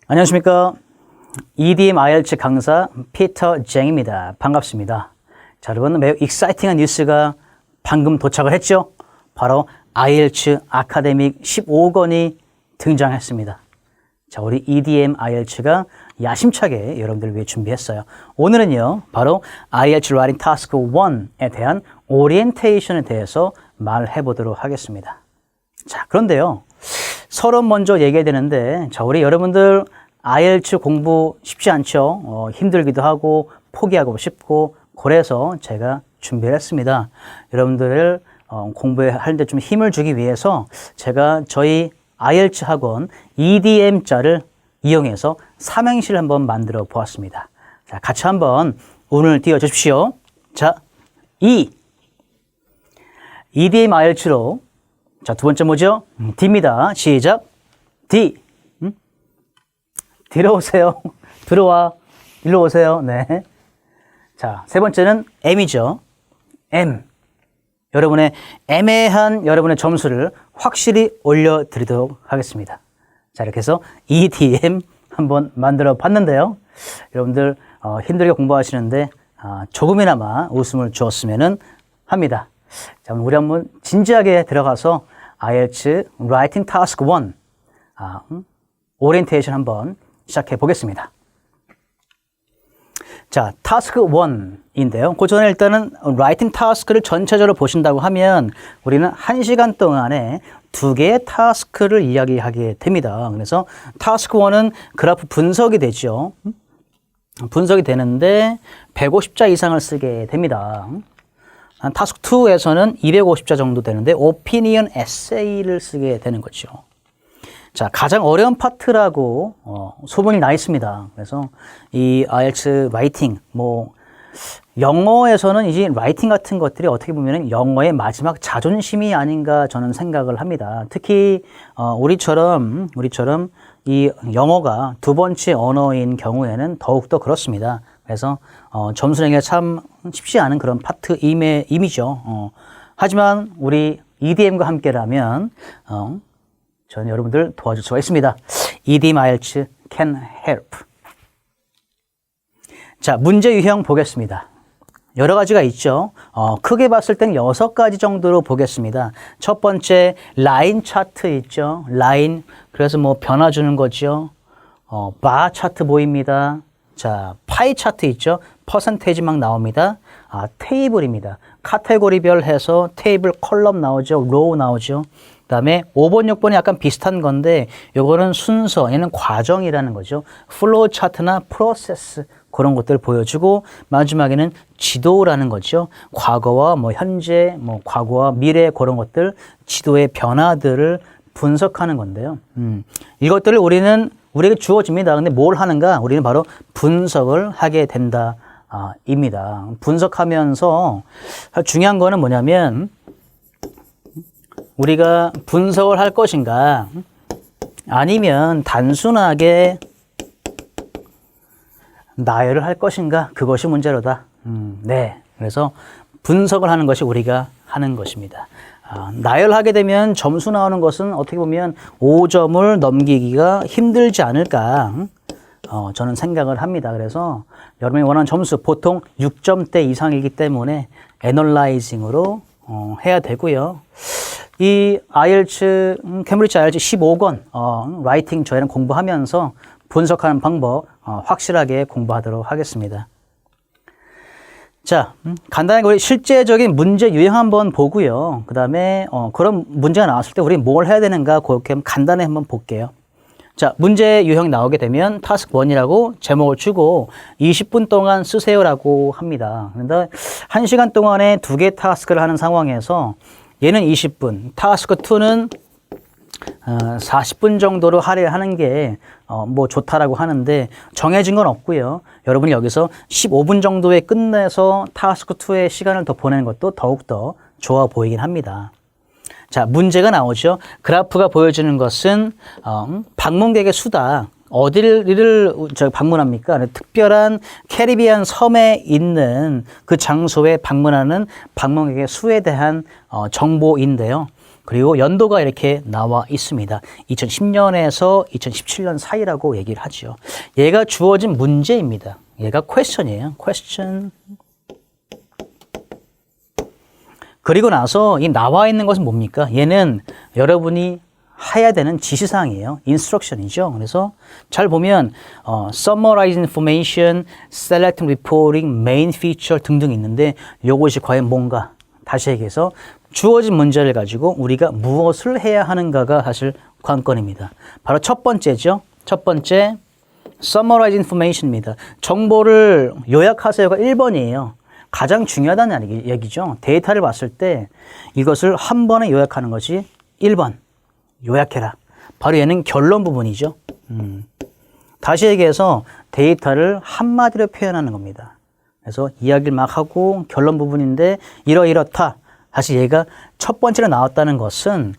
안녕하십니까. EDM IELTS 강사 피터 쟁입니다. 반갑습니다. 자, 여러분 매우 익사이팅한 뉴스가 방금 도착을 했죠. 바로 IELTS 아카데믹 15권이 등장했습니다. 자, 우리 EDM IELTS가 야심차게 여러분들을 위해 준비했어요. 오늘은요, 바로 IELTS Writing Task 1에 대한 오리엔테이션에 대해서 말해 보도록 하겠습니다. 자, 그런데요, 서로 먼저 얘기해야 되는데, 자, 우리 여러분들 IELTS 공부 쉽지 않죠? 힘들기도 하고, 포기하고 싶고, 그래서 제가 준비를 했습니다. 여러분들을 공부하는데 좀 힘을 주기 위해서 제가 저희 IELTS 학원 EDM자를 이용해서 삼행시를 한번 만들어 보았습니다. 자, 같이 한번 운을 띄워 주십시오. 자, EDM IELTS로 자, 두 번째 뭐죠? D입니다. 시작. D. 뒤로 오세요. 들어와. 일로 오세요. 네. 자, 세 번째는 M이죠. M. 여러분의 애매한 여러분의 점수를 확실히 올려드리도록 하겠습니다. 자, 이렇게 해서 EDM 한번 만들어 봤는데요. 여러분들 힘들게 공부하시는데 조금이나마 웃음을 주었으면 합니다. 자, 우리 한번 진지하게 들어가서 IELTS Writing Task 1 오리엔테이션 한번 시작해 보겠습니다. 자, Task 1인데요. 그 전에 일단은 Writing Task를 전체적으로 보신다고 하면 우리는 1시간 동안에 2개의 타스크를 이야기하게 됩니다. 그래서 Task 1은 그래프 분석이 되죠. 분석이 되는데 150자 이상을 쓰게 됩니다. 타스크 2에서는 250자 정도 되는데 오피니언 에세이를 쓰게 되는 거죠. 자, 가장 어려운 파트라고 소문이 나 있습니다. 그래서 이 IELTS 라이팅, 영어에서는 이제 라이팅 같은 것들이 어떻게 보면 영어의 마지막 자존심이 아닌가 저는 생각을 합니다. 특히 우리처럼 이 영어가 두 번째 언어인 경우에는 더욱더 그렇습니다. 그래서 점수 내기가 참 쉽지 않은 그런 파트임이죠. 하지만 우리 EDM과 함께라면 저는 여러분들 도와줄 수가 있습니다. EDM IELTS can help. 자, 문제 유형 보겠습니다. 여러 가지가 있죠. 크게 봤을 땐 6가지 정도로 보겠습니다. 첫 번째, 라인 차트 있죠. 라인. 그래서 변화 주는 거죠. 바 차트 보입니다. 자, 파이 차트 있죠. 퍼센테이지 막 나옵니다. 테이블입니다. 카테고리별 해서 테이블 컬럼 나오죠. 로우 나오죠. 그 다음에 5번, 6번이 약간 비슷한 건데 요거는 순서, 얘는 과정이라는 거죠. 플로우 차트나 프로세스 그런 것들 보여주고 마지막에는 지도라는 거죠. 과거와 현재, 과거와 미래 그런 것들, 지도의 변화들을 분석하는 건데요. 이것들을 우리에게 주어집니다. 근데 뭘 하는가? 우리는 바로 분석을 하게 된다. 입니다. 분석하면서 중요한 거는 뭐냐면 우리가 분석을 할 것인가 아니면 단순하게 나열을 할 것인가 그것이 문제로다. 네. 그래서 분석을 하는 것이 우리가 하는 것입니다. 나열하게 되면 점수 나오는 것은 어떻게 보면 5점을 넘기기가 힘들지 않을까 저는 생각을 합니다. 그래서 여러분이 원하는 점수 보통 6점대 이상이기 때문에 애널라이징으로 해야 되고요. 이 IELTS, 캠브리지 IELTS 15권 라이팅 저희는 공부하면서 분석하는 방법 확실하게 공부하도록 하겠습니다. 자, 간단하게 우리 실제적인 문제 유형 한번 보고요. 그 다음에 그런 문제가 나왔을 때 우리 뭘 해야 되는가 그렇게 간단히 한번 볼게요. 자, 문제 유형 나오게 되면 타스크 1이라고 제목을 주고 20분 동안 쓰세요라고 합니다. 그런데 1시간 동안에 2개 타스크를 하는 상황에서 얘는 20분, 타스크 2는 40분 정도로 할애하는 게 좋다라고 하는데 정해진 건 없고요. 여러분이 여기서 15분 정도에 끝내서 타스크 2의 시간을 더 보내는 것도 더욱더 좋아 보이긴 합니다. 자, 문제가 나오죠. 그래프가 보여주는 것은 방문객의 수다. 어디를 방문합니까? 특별한 캐리비안 섬에 있는 그 장소에 방문하는 방문객의 수에 대한 정보인데요. 그리고 연도가 이렇게 나와 있습니다. 2010년에서 2017년 사이라고 얘기를 하죠. 얘가 주어진 문제입니다. 얘가 question이에요. question. 그리고 나서 이 나와 있는 것은 뭡니까? 얘는 여러분이 해야 되는 지시사항이에요. instruction이죠. 그래서 잘 보면 summarize information, select reporting, main feature 등등 있는데 이것이 과연 뭔가? 다시 얘기해서 주어진 문제를 가지고 우리가 무엇을 해야 하는가가 사실 관건입니다. 바로 첫 번째죠. 첫 번째 summarize information입니다. 정보를 요약하세요가 1번이에요. 가장 중요하다는 얘기죠. 데이터를 봤을 때 이것을 한 번에 요약하는 것이 1번. 요약해라. 바로 얘는 결론 부분이죠. 다시 얘기해서 데이터를 한마디로 표현하는 겁니다. 그래서 이야기를 막 하고 결론 부분인데 이렇다. 사실 얘가 첫 번째로 나왔다는 것은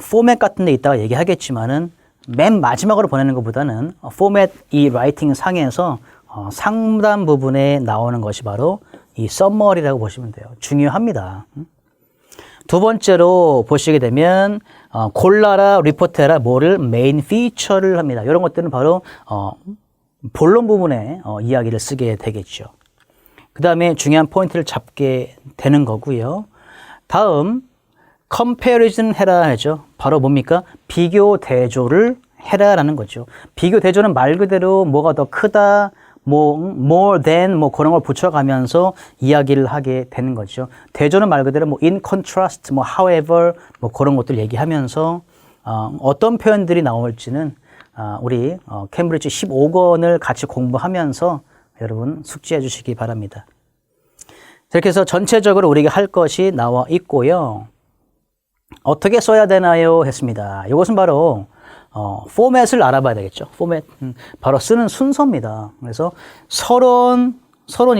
포맷 같은 데 있다가 얘기하겠지만은 맨 마지막으로 보내는 것보다는 포맷 이 라이팅 상에서 상단 부분에 나오는 것이 바로 이 서머리라고 보시면 돼요. 중요합니다. 두 번째로 보시게 되면 골라라, 리포트해라, 뭐를 메인 피처를 합니다. 이런 것들은 바로 본론 부분에 이야기를 쓰게 되겠죠. 그 다음에 중요한 포인트를 잡게 되는 거고요. 다음 comparison 해라 하죠. 바로 뭡니까? 비교 대조를 해라라는 거죠. 비교 대조는 말 그대로 뭐가 더 크다, 뭐 more than 뭐 그런 걸 붙여가면서 이야기를 하게 되는 거죠. 대조는 말 그대로 뭐 in contrast, 뭐 however 뭐 그런 것들 얘기하면서 어떤 표현들이 나올지는 우리 캠브리지 15권을 같이 공부하면서 여러분 숙지해 주시기 바랍니다. 이렇게 해서 전체적으로 우리가 할 것이 나와 있고요. 어떻게 써야 되나요? 했습니다. 이것은 바로 포맷을 알아봐야 되겠죠. 포맷. 바로 쓰는 순서입니다. 그래서 서론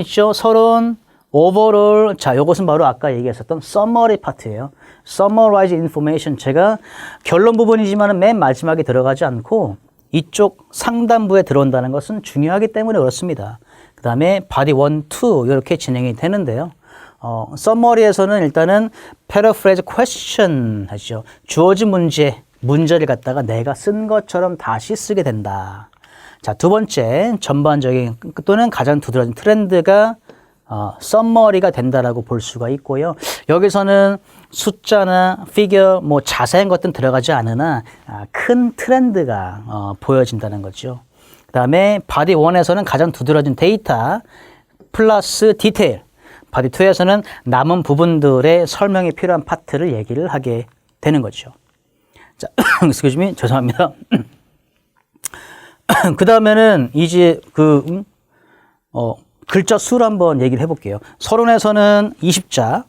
있죠. 서론, 오버롤. 자, 이것은 바로 아까 얘기했었던 summary 파트예요. summarize information. 제가 결론 부분이지만 맨 마지막에 들어가지 않고 이쪽 상단부에 들어온다는 것은 중요하기 때문에 그렇습니다. 그 다음에 body 1, 2 이렇게 진행이 되는데요. summary에서는 일단은 paraphrase question 하죠. 주어진 문제를 갖다가 내가 쓴 것처럼 다시 쓰게 된다. 자, 두 번째 전반적인 또는 가장 두드러진 트렌드가 썸머리가 된다라고 볼 수가 있고요. 여기서는 숫자나 피겨 뭐 자세한 것들은 들어가지 않으나 큰 트렌드가 보여진다는 거죠. 그 다음에 바디 1에서는 가장 두드러진 데이터 플러스 디테일, 바디 2에서는 남은 부분들의 설명이 필요한 파트를 얘기를 하게 되는 거죠. 자, excuse me, 죄송합니다. 그 다음에는 이제 글자 수를 한번 얘기를 해볼게요. 서론에서는 20자,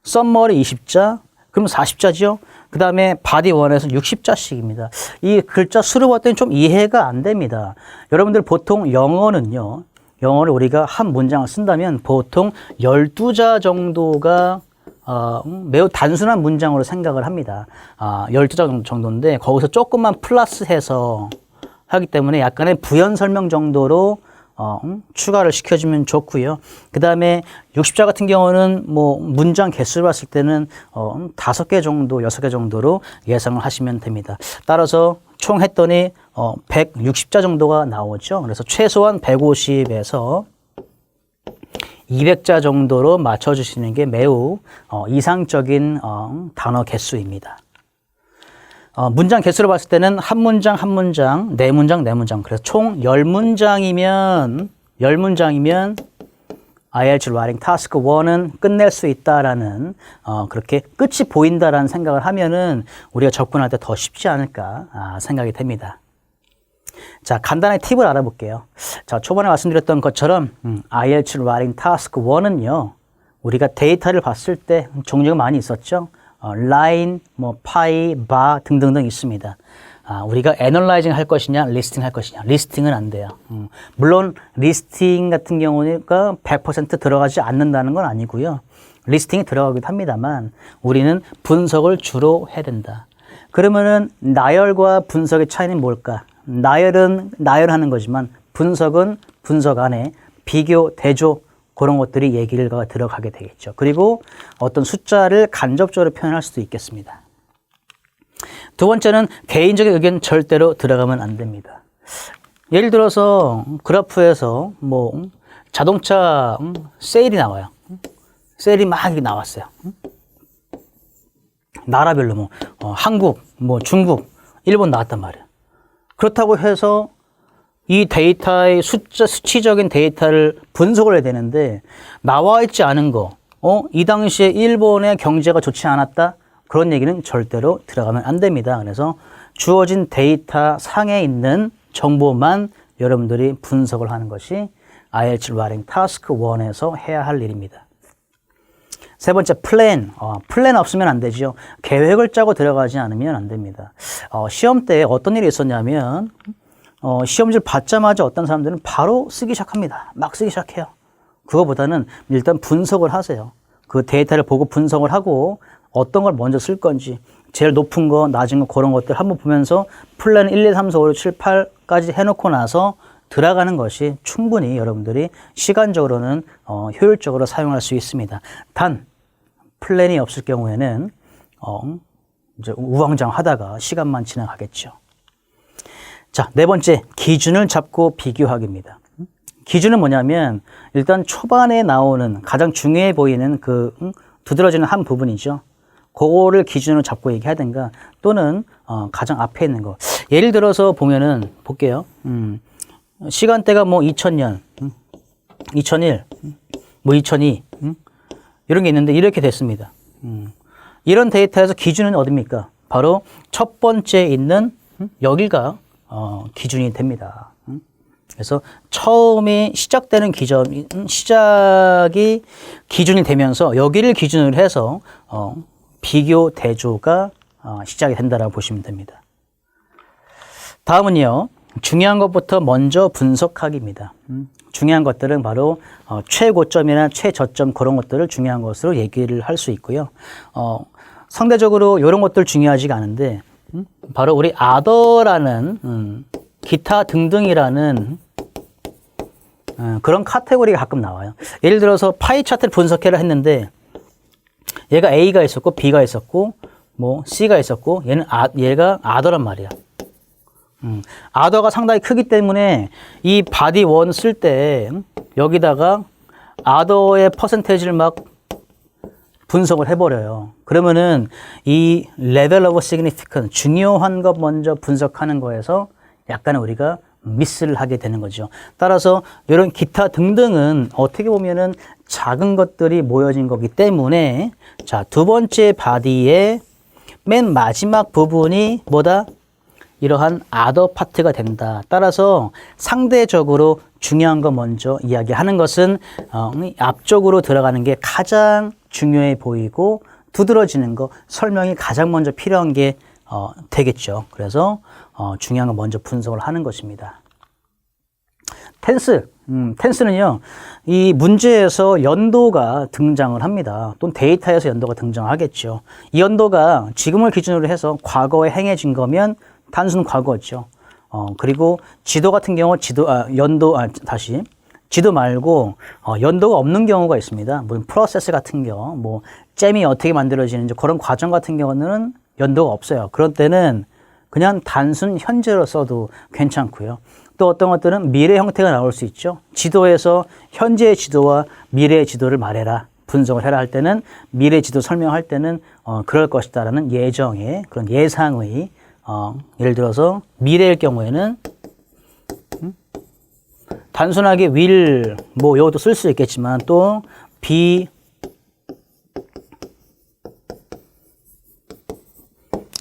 썸머리 20자, 그럼 40자죠? 그 다음에 바디 1에서는 60자씩입니다. 이 글자 수를 봤더니 좀 이해가 안 됩니다. 여러분들 보통 영어를 우리가 한 문장을 쓴다면 보통 12자 정도가 매우 단순한 문장으로 생각을 합니다. 12자 정도인데 거기서 조금만 플러스해서 하기 때문에 약간의 부연 설명 정도로 추가를 시켜주면 좋고요. 그 다음에 60자 같은 경우는 뭐 문장 개수를 봤을 때는 5개 정도, 6개 정도로 예상을 하시면 됩니다. 따라서 총 했더니 160자 정도가 나오죠. 그래서 최소한 150에서 200자 정도로 맞춰주시는 게 매우 이상적인 단어 개수입니다. 문장 개수를 봤을 때는 한 문장, 네 문장. 그래서 총 10문장이면 IELTS Writing Task 1은 끝낼 수 있다라는 그렇게 끝이 보인다라는 생각을 하면은 우리가 접근할 때 더 쉽지 않을까 생각이 됩니다. 자, 간단하게 팁을 알아볼게요. 자, 초반에 말씀드렸던 것처럼 IELTS Writing Task 1은요. 우리가 데이터를 봤을 때 종류가 많이 있었죠. 라인, 뭐 파이, 바 등등등 있습니다. 우리가 애널라이징 할 것이냐, 리스팅 할 것이냐. 리스팅은 안 돼요. 물론 리스팅 같은 경우는 100% 들어가지 않는다는 건 아니고요. 리스팅이 들어가기도 합니다만 우리는 분석을 주로 해야 된다. 그러면은 나열과 분석의 차이는 뭘까? 나열은 나열하는 거지만 분석은 분석 안에 비교, 대조 그런 것들이 얘기가 들어가게 되겠죠. 그리고 어떤 숫자를 간접적으로 표현할 수도 있겠습니다. 두 번째는 개인적인 의견 절대로 들어가면 안 됩니다. 예를 들어서 그래프에서 뭐 자동차 세일이 나와요. 세일이 막 나왔어요. 나라별로 뭐 한국, 뭐 중국, 일본 나왔단 말이에요. 그렇다고 해서 이 데이터의 수치적인 데이터를 분석을 해야 되는데 나와 있지 않은 거, 이 당시에 일본의 경제가 좋지 않았다? 그런 얘기는 절대로 들어가면 안 됩니다. 그래서 주어진 데이터 상에 있는 정보만 여러분들이 분석을 하는 것이 IELTS Writing Task 1에서 해야 할 일입니다. 세 번째, 플랜. 플랜 없으면 안 되죠. 계획을 짜고 들어가지 않으면 안 됩니다. 시험 때 어떤 일이 있었냐면 시험지를 받자마자 어떤 사람들은 바로 쓰기 시작합니다. 막 쓰기 시작해요. 그거보다는 일단 분석을 하세요. 그 데이터를 보고 분석을 하고 어떤 걸 먼저 쓸 건지 제일 높은 거, 낮은 거 그런 것들 한번 보면서 플랜 1, 2, 3, 4, 5, 6, 7, 8까지 해놓고 나서 들어가는 것이 충분히 여러분들이 시간적으로는 효율적으로 사용할 수 있습니다. 단 플랜이 없을 경우에는 이제 우왕좌왕하다가 시간만 지나가겠죠. 자, 네 번째, 기준을 잡고 비교하기입니다. 기준은 뭐냐면 일단 초반에 나오는 가장 중요해 보이는 그 두드러지는 한 부분이죠. 그거를 기준으로 잡고 얘기하든가 또는 가장 앞에 있는 거. 예를 들어서 보면은 볼게요. 시간대가 뭐 2000년, 2001, 뭐 2002 이런 게 있는데 이렇게 됐습니다. 이런 데이터에서 기준은 어디입니까? 바로 첫 번째 있는 여기가 기준이 됩니다. 그래서 처음에 시작되는 시작이 기준이 되면서 여기를 기준으로 해서 비교 대조가 시작이 된다라고 보시면 됩니다. 다음은요, 중요한 것부터 먼저 분석하기입니다. 중요한 것들은 바로 최고점이나 최저점 그런 것들을 중요한 것으로 얘기를 할 수 있고요. 상대적으로 이런 것들 중요하지가 않은데 바로 우리 other라는 기타 등등이라는 그런 카테고리가 가끔 나와요. 예를 들어서 파이 차트를 분석해라 했는데 얘가 A가 있었고 B가 있었고 뭐 C가 있었고 얘가 other란 말이야. other가 상당히 크기 때문에 이 body 1 쓸 때 여기다가 other의 퍼센테이지를 막 분석을 해버려요. 그러면은 이 level of significance, 중요한 것 먼저 분석하는 거에서 약간은 우리가 미스를 하게 되는 거죠. 따라서 이런 기타 등등은 어떻게 보면은 작은 것들이 모여진 거기 때문에 자, 두 번째 바디의 맨 마지막 부분이 뭐다? 이러한 other 파트가 된다. 따라서 상대적으로 중요한 거 먼저 이야기하는 것은 앞쪽으로 들어가는 게 가장 중요해 보이고 두드러지는 거, 설명이 가장 먼저 필요한 게 되겠죠. 그래서 중요한 거 먼저 분석을 하는 것입니다. 텐스. 텐스는요, 이 문제에서 연도가 등장을 합니다. 또는 데이터에서 연도가 등장하겠죠. 이 연도가 지금을 기준으로 해서 과거에 행해진 거면 단순 과거죠. 그리고 지도 같은 경우 지도 말고 연도가 없는 경우가 있습니다. 뭐 프로세스 같은 경우, 뭐 잼이 어떻게 만들어지는지 그런 과정 같은 경우는 연도가 없어요. 그런 때는 그냥 단순 현재로 써도 괜찮고요. 또 어떤 것들은 미래 형태가 나올 수 있죠. 지도에서 현재의 지도와 미래의 지도를 말해라, 분석을 해라 할 때는 미래 지도 설명할 때는 그럴 것이다라는 예정의 그런 예상의 예를 들어서 미래일 경우에는 단순하게 will 뭐 이것도 쓸 수 있겠지만 또 be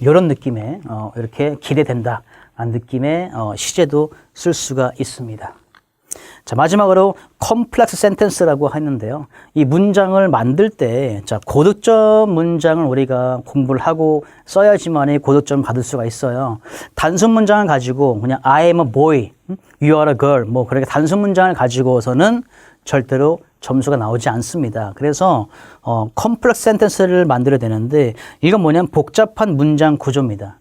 이런 느낌의 이렇게 기대된다 한 느낌의 시제도 쓸 수가 있습니다. 자, 마지막으로 컴플렉스 센텐스라고 했는데요. 이 문장을 만들 때, 자, 고득점 문장을 우리가 공부를 하고 써야지만이 고득점 받을 수가 있어요. 단순 문장을 가지고 그냥 I am a boy, you are a girl, 뭐 그렇게 단순 문장을 가지고서는 절대로 점수가 나오지 않습니다. 그래서 컴플렉스 센텐스를 만들어야 되는데 이건 뭐냐면 복잡한 문장 구조입니다.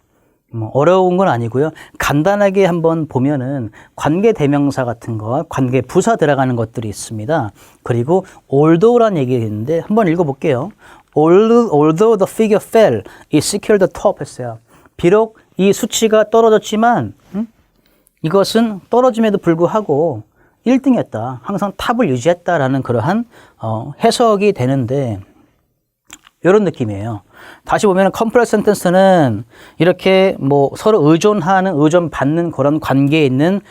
뭐 어려운 건 아니고요. 간단하게 한번 보면은 관계 대명사 같은 거와 관계 부사 들어가는 것들이 있습니다. 그리고 although라는 얘기가 있는데 한번 읽어볼게요. Although the figure fell, it secured the top 했어요. 비록 이 수치가 떨어졌지만 이것은 떨어짐에도 불구하고 1등했다. 항상 탑을 유지했다라는 그러한 해석이 되는데 이런 느낌이에요. 다시 보면 컴플렉스 센텐스는 이렇게 뭐 서로 의존하는, 의존받는 그런 관계에 있는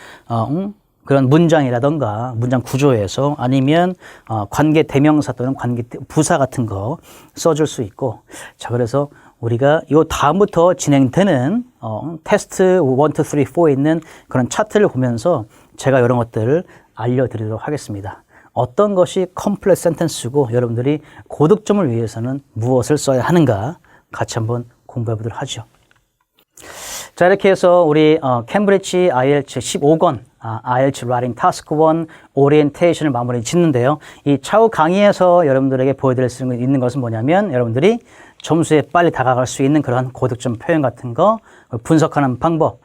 그런 문장이라던가 문장 구조에서 아니면 관계 대명사 또는 관계 부사 같은 거 써줄 수 있고, 자 그래서 우리가 요 다음부터 진행되는 테스트 1, 2, 3, 4에 있는 그런 차트를 보면서 제가 이런 것들을 알려드리도록 하겠습니다. 어떤 것이 컴플렉스 센텐스고 여러분들이 고득점을 위해서는 무엇을 써야 하는가 같이 한번 공부해 보도록 하죠. 자, 이렇게 해서 우리 캠브리지 IELTS 15권 IELTS Writing Task 1 오리엔테이션을 마무리 짓는데요. 이 차후 강의에서 여러분들에게 보여드릴 수 있는 것은 뭐냐면 여러분들이 점수에 빨리 다가갈 수 있는 그런 고득점 표현 같은 거 분석하는 방법,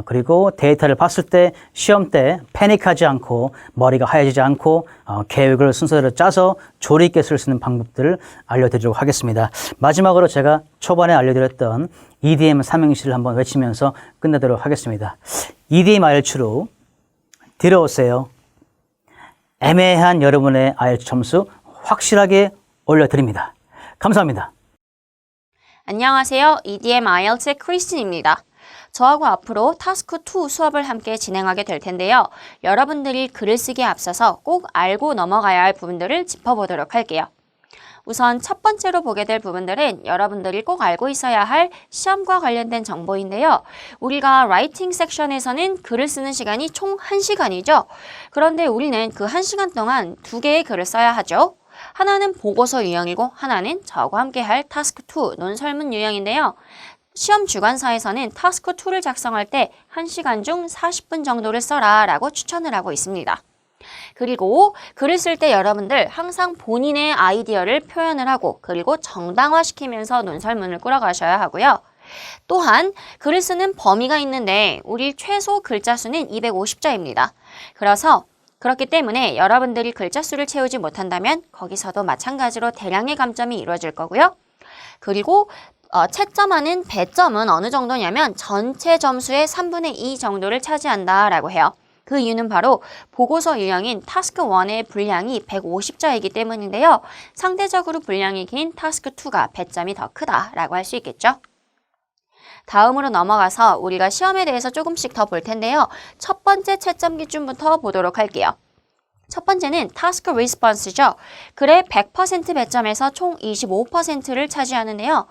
그리고 데이터를 봤을 때 시험 때 패닉하지 않고 머리가 하얘지지 않고 계획을 순서대로 짜서 조리 있게 쓸 수 있는 방법들을 알려드리도록 하겠습니다. 마지막으로 제가 초반에 알려드렸던 EDM 삼행시를 한번 외치면서 끝내도록 하겠습니다. EDM IELTS로 들어오세요. 애매한 여러분의 IELTS 점수 확실하게 올려드립니다. 감사합니다. 안녕하세요. EDM IELTS의 크리스틴입니다. 저하고 앞으로 타스크2 수업을 함께 진행하게 될 텐데요. 여러분들이 글을 쓰기에 앞서서 꼭 알고 넘어가야 할 부분들을 짚어보도록 할게요. 우선 첫 번째로 보게 될 부분들은 여러분들이 꼭 알고 있어야 할 시험과 관련된 정보인데요. 우리가 라이팅 섹션에서는 글을 쓰는 시간이 총 1시간이죠. 그런데 우리는 그 1시간 동안 2개의 글을 써야 하죠. 하나는 보고서 유형이고 하나는 저하고 함께 할 타스크2 논설문 유형인데요. 시험 주관사에서는 타스크2를 작성할 때 1시간 중 40분 정도를 써라 라고 추천을 하고 있습니다. 그리고 글을 쓸 때 여러분들 항상 본인의 아이디어를 표현을 하고 그리고 정당화시키면서 논설문을 꾸려가셔야 하고요. 또한 글을 쓰는 범위가 있는데 우리 최소 글자 수는 250자입니다. 그렇기 때문에 여러분들이 글자 수를 채우지 못한다면 거기서도 마찬가지로 대량의 감점이 이루어질 거고요. 그리고 채점하는 배점은 어느 정도냐면 전체 점수의 3분의 2 정도를 차지한다라고 해요. 그 이유는 바로 보고서 유형인 타스크 1의 분량이 150자이기 때문인데요. 상대적으로 분량이 긴 타스크 2가 배점이 더 크다라고 할 수 있겠죠. 다음으로 넘어가서 우리가 시험에 대해서 조금씩 더 볼 텐데요. 첫 번째 채점 기준부터 보도록 할게요. 첫 번째는 타스크 리스폰스죠. 글의 100% 배점에서 총 25%를 차지하는데요.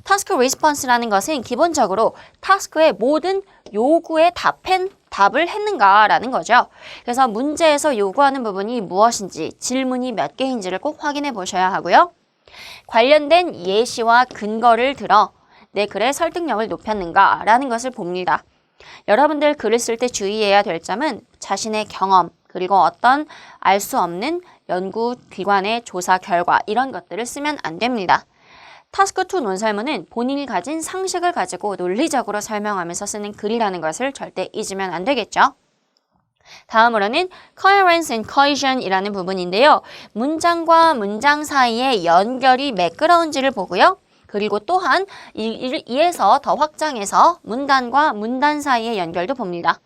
타스크 리스폰스라는 것은 기본적으로 타스크의 모든 요구에 답을 했는가라는 거죠. 그래서 문제에서 요구하는 부분이 무엇인지, 질문이 몇 개인지를 꼭 확인해 보셔야 하고요. 관련된 예시와 근거를 들어 내 글의 설득력을 높였는가라는 것을 봅니다. 여러분들 글을 쓸 때 주의해야 될 점은 자신의 경험, 그리고 어떤 알 수 없는 연구기관의 조사 결과 이런 것들을 쓰면 안 됩니다. 타스크2 논설문은 본인이 가진 상식을 가지고 논리적으로 설명하면서 쓰는 글이라는 것을 절대 잊으면 안 되겠죠. 다음으로는 coherence and cohesion이라는 부분인데요. 문장과 문장 사이의 연결이 매끄러운지를 보고요. 그리고 또한 이에서 더 확장해서 문단과 문단 사이의 연결도 봅니다.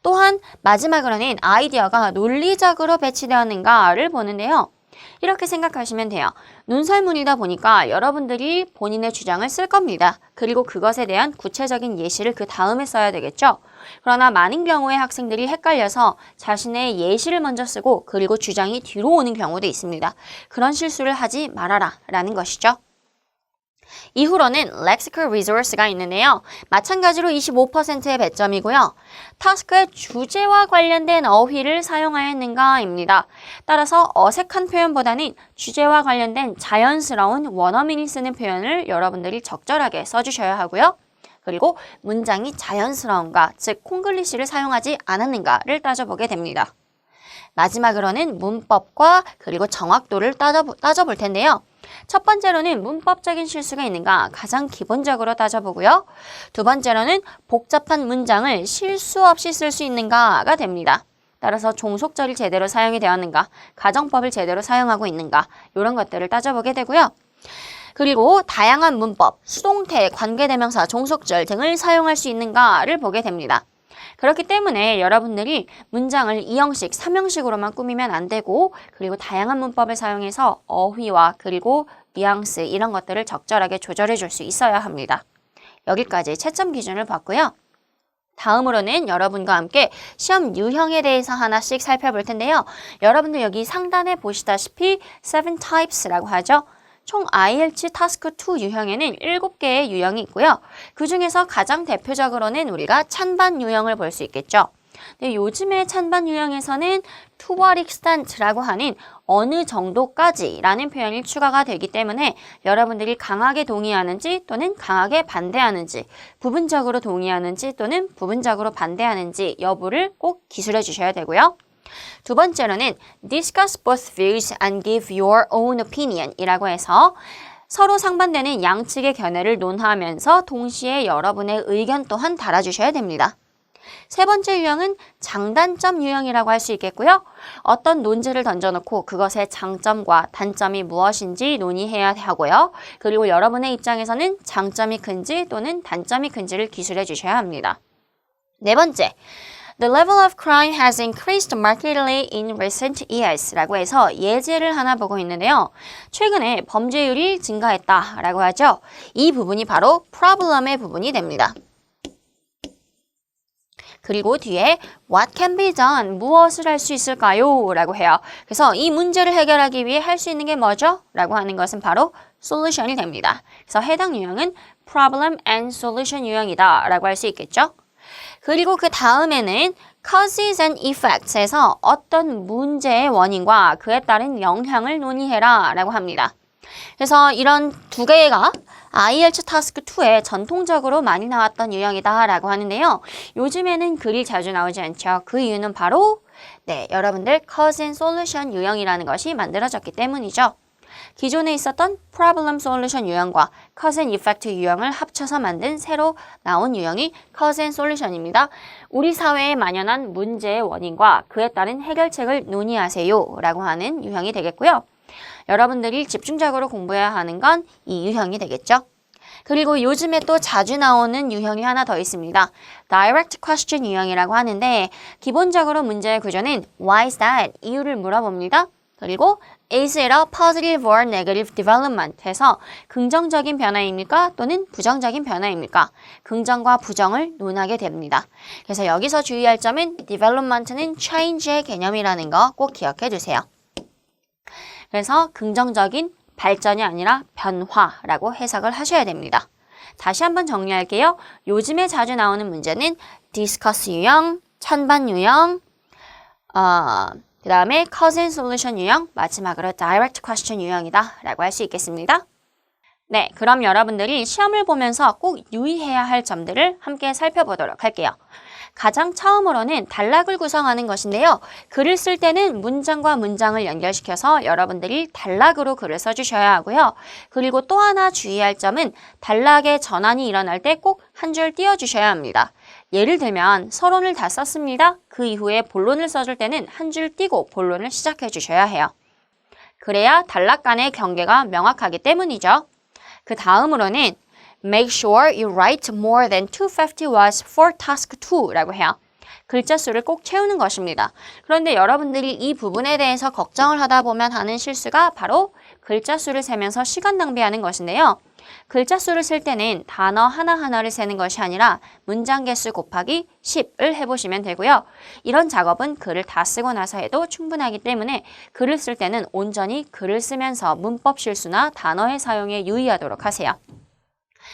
또한 마지막으로는 아이디어가 논리적으로 배치되었는가를 보는데요. 이렇게 생각하시면 돼요. 논설문이다 보니까 여러분들이 본인의 주장을 쓸 겁니다. 그리고 그것에 대한 구체적인 예시를 그 다음에 써야 되겠죠. 그러나 많은 경우에 학생들이 헷갈려서 자신의 예시를 먼저 쓰고 그리고 주장이 뒤로 오는 경우도 있습니다. 그런 실수를 하지 말아라 라는 것이죠. 이후로는 lexical resource가 있는데요. 마찬가지로 25%의 배점이고요. 타스크의 주제와 관련된 어휘를 사용하였는가입니다. 따라서 어색한 표현보다는 주제와 관련된 자연스러운 원어민이 쓰는 표현을 여러분들이 적절하게 써주셔야 하고요. 그리고 문장이 자연스러운가, 즉 콩글리시를 사용하지 않았는가를 따져보게 됩니다. 마지막으로는 문법과 그리고 정확도를 따져볼 텐데요. 첫 번째로는 문법적인 실수가 있는가 가장 기본적으로 따져보고요. 두 번째로는 복잡한 문장을 실수 없이 쓸 수 있는가가 됩니다. 따라서 종속절이 제대로 사용이 되었는가, 가정법을 제대로 사용하고 있는가 이런 것들을 따져보게 되고요. 그리고 다양한 문법, 수동태, 관계대명사, 종속절 등을 사용할 수 있는가를 보게 됩니다. 그렇기 때문에 여러분들이 문장을 2형식, 3형식으로만 꾸미면 안 되고 그리고 다양한 문법을 사용해서 어휘와 그리고 뉘앙스 이런 것들을 적절하게 조절해 줄 수 있어야 합니다. 여기까지 채점 기준을 봤고요. 다음으로는 여러분과 함께 시험 유형에 대해서 하나씩 살펴볼 텐데요. 여러분들 여기 상단에 보시다시피 7 types라고 하죠. 총 IELTS 타스크 2 유형에는 7개의 유형이 있고요. 그 중에서 가장 대표적으로는 우리가 찬반 유형을 볼 수 있겠죠. 근데 요즘의 찬반 유형에서는 to what extent라고 하는 어느 정도까지 라는 표현이 추가가 되기 때문에 여러분들이 강하게 동의하는지 또는 강하게 반대하는지, 부분적으로 동의하는지 또는 부분적으로 반대하는지 여부를 꼭 기술해 주셔야 되고요. 두 번째로는 discuss both views and give your own opinion 이라고 해서 서로 상반되는 양측의 견해를 논하면서 동시에 여러분의 의견 또한 달아주셔야 됩니다. 세 번째 유형은 장단점 유형이라고 할 수 있겠고요. 어떤 논제를 던져놓고 그것의 장점과 단점이 무엇인지 논의해야 하고요. 그리고 여러분의 입장에서는 장점이 큰지 또는 단점이 큰지를 기술해 주셔야 합니다. 네 번째, The level of crime has increased markedly in recent years 라고 해서 예제를 하나 보고 있는데요. 최근에 범죄율이 증가했다 라고 하죠. 이 부분이 바로 problem의 부분이 됩니다. 그리고 뒤에 what can be done, 무엇을 할 수 있을까요? 라고 해요. 그래서 이 문제를 해결하기 위해 할 수 있는 게 뭐죠? 라고 하는 것은 바로 solution이 됩니다. 그래서 해당 유형은 problem and solution 유형이다 라고 할 수 있겠죠. 그리고 그 다음에는 causes and effects에서 어떤 문제의 원인과 그에 따른 영향을 논의해라 라고 합니다. 그래서 이런 두 개가 IELTS 타스크 2에 전통적으로 많이 나왔던 유형이다 라고 하는데요. 요즘에는 글이 자주 나오지 않죠. 그 이유는 바로 여러분들 cause and solution 유형이라는 것이 만들어졌기 때문이죠. 기존에 있었던 problem solution 유형과 cause and effect 유형을 합쳐서 만든 새로 나온 유형이 cause and solution입니다. 우리 사회에 만연한 문제의 원인과 그에 따른 해결책을 논의하세요 라고 하는 유형이 되겠고요. 여러분들이 집중적으로 공부해야 하는 건 이 유형이 되겠죠. 그리고 요즘에 또 자주 나오는 유형이 하나 더 있습니다. Direct question 유형이라고 하는데 기본적으로 문제의 구조는 Why is that? 이유를 물어봅니다. 그리고 Is it a positive or negative development? 해서 긍정적인 변화입니까? 또는 부정적인 변화입니까? 긍정과 부정을 논하게 됩니다. 그래서 여기서 주의할 점은 development는 change의 개념이라는 거 꼭 기억해 주세요. 그래서 긍정적인 발전이 아니라 변화라고 해석을 하셔야 됩니다. 다시 한번 정리할게요. 요즘에 자주 나오는 문제는 discuss 유형, 찬반 유형, 그 다음에 cause and solution 유형, 마지막으로 direct question 유형이다 라고 할 수 있겠습니다. 네, 그럼 여러분들이 시험을 보면서 꼭 유의해야 할 점들을 함께 살펴보도록 할게요. 가장 처음으로는 단락을 구성하는 것인데요. 글을 쓸 때는 문장과 문장을 연결시켜서 여러분들이 단락으로 글을 써주셔야 하고요. 그리고 또 하나 주의할 점은 단락의 전환이 일어날 때 꼭 한 줄 띄워주셔야 합니다. 예를 들면 서론을 다 썼습니다. 그 이후에 본론을 써줄 때는 한 줄 띄고 본론을 시작해 주셔야 해요. 그래야 단락 간의 경계가 명확하기 때문이죠. 그 다음으로는 Make sure you write more than 250 words for task 2라고 해요. 글자 수를 꼭 채우는 것입니다. 그런데 여러분들이 이 부분에 대해서 걱정을 하다 보면 하는 실수가 바로 글자 수를 세면서 시간 낭비하는 것인데요. 글자 수를 쓸 때는 단어 하나하나를 세는 것이 아니라 문장 개수 곱하기 10을 해보시면 되고요. 이런 작업은 글을 다 쓰고 나서 해도 충분하기 때문에 글을 쓸 때는 온전히 글을 쓰면서 문법 실수나 단어의 사용에 유의하도록 하세요.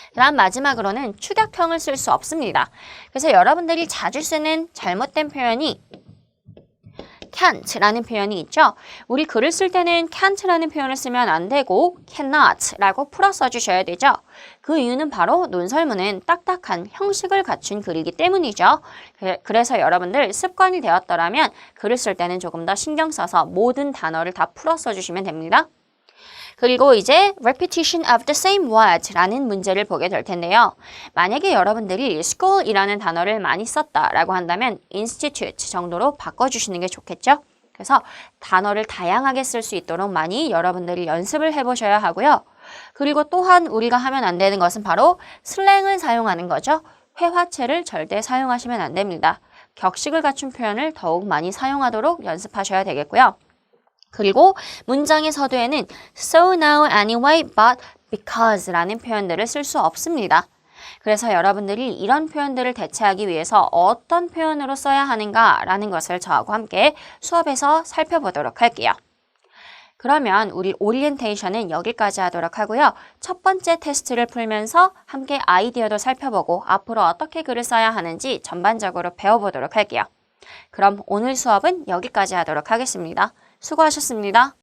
그 다음 마지막으로는 축약형을 쓸 수 없습니다. 그래서 여러분들이 자주 쓰는 잘못된 표현이 can't라는 표현이 있죠. 우리 글을 쓸 때는 can't라는 표현을 쓰면 안 되고 cannot라고 풀어 써주셔야 되죠. 그 이유는 바로 논설문은 딱딱한 형식을 갖춘 글이기 때문이죠. 그래서 여러분들 습관이 되었더라면 글을 쓸 때는 조금 더 신경 써서 모든 단어를 다 풀어 써주시면 됩니다. 그리고 이제 repetition of the same word라는 문제를 보게 될 텐데요. 만약에 여러분들이 school이라는 단어를 많이 썼다라고 한다면 institute 정도로 바꿔주시는 게 좋겠죠? 그래서 단어를 다양하게 쓸 수 있도록 많이 여러분들이 연습을 해보셔야 하고요. 그리고 또한 우리가 하면 안 되는 것은 바로 슬랭을 사용하는 거죠. 회화체를 절대 사용하시면 안 됩니다. 격식을 갖춘 표현을 더욱 많이 사용하도록 연습하셔야 되겠고요. 그리고 문장의 서두에는 so now anyway but because라는 표현들을 쓸 수 없습니다. 그래서 여러분들이 이런 표현들을 대체하기 위해서 어떤 표현으로 써야 하는가라는 것을 저하고 함께 수업에서 살펴보도록 할게요. 그러면 우리 오리엔테이션은 여기까지 하도록 하고요. 첫 번째 테스트를 풀면서 함께 아이디어도 살펴보고 앞으로 어떻게 글을 써야 하는지 전반적으로 배워보도록 할게요. 그럼 오늘 수업은 여기까지 하도록 하겠습니다. 수고하셨습니다.